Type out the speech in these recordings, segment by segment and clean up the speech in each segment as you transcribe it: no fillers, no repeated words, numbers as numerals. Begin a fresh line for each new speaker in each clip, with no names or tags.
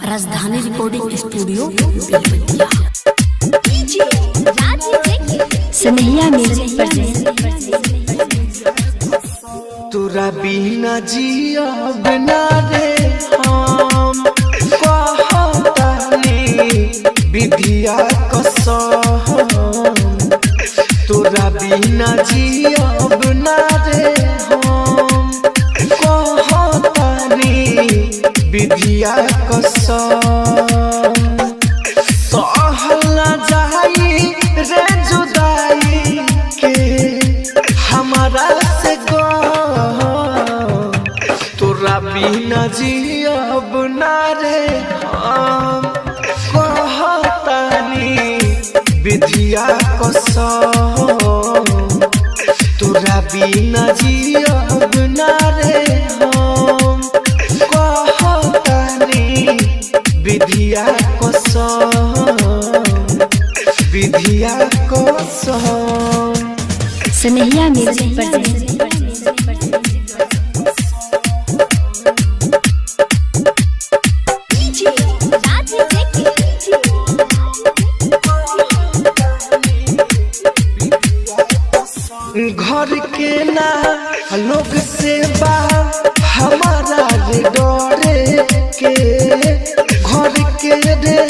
राजधानी recording studio सनहिया music
तोरा बिना जिया बिना रे हम कहतानी विधिया कसम तोरा बिना जिया बिना रे हम कहतानी विधिया कसम सहला जाई रे जुदाई के हमारा से तोरा बिना जियब ना रे हम कहतानी विधिया कसम तोरा बिना जियब ना रे हम कहतानी विधिया कसम विधिया कसम
सनहिया म्यूजिक
घर के ना लोग से बा हमारा रे डरे के घर के रे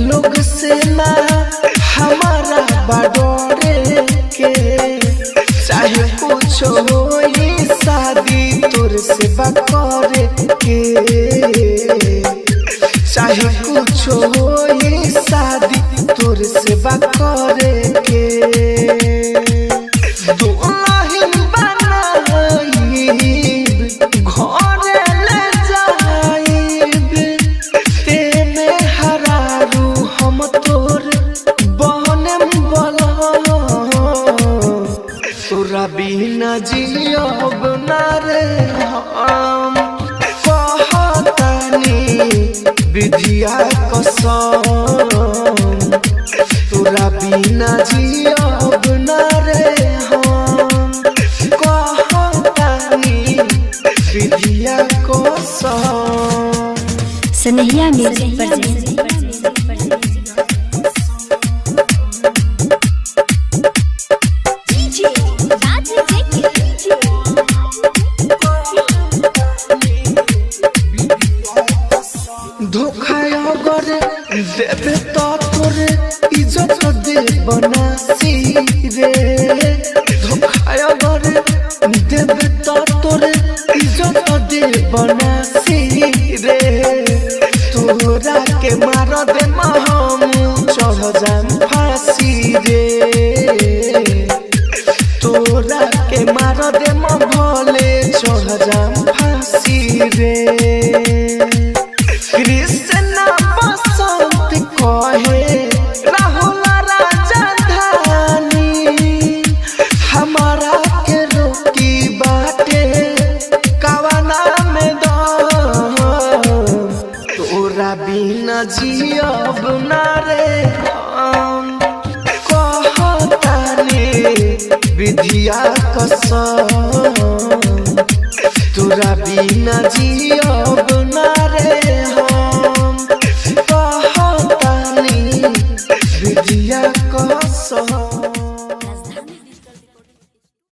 लोग से ना हमारा बा डरे के चाहे कुछ होई शादी तोर से बा करे के चाहे कुछ होई शादी तोर से बा करे के तोरा बिना जियब ना रे हम कहतानी विधिया कसम तोरा बिना जियब ना रे हम कहतानी विधिया कसम
सनहिया म्यूजिक
धोखा अगर देवे तो तोरे इज्जत दे बनासी रे धोखा अगर देवे तो तोरे इज्जत दे बनासी रे तोरा के मार दे हम चढ़ जाम फांसी रे तोरा के मार दे भले चढ़ जाम फांसी रे कृष्ण बसंत कहे राहुल राजधानी हमारा के रोकी बाटे कवना में दम तोरा बिना जियब ना रे हम कहतानी विधिया कसम तोरा बिना जी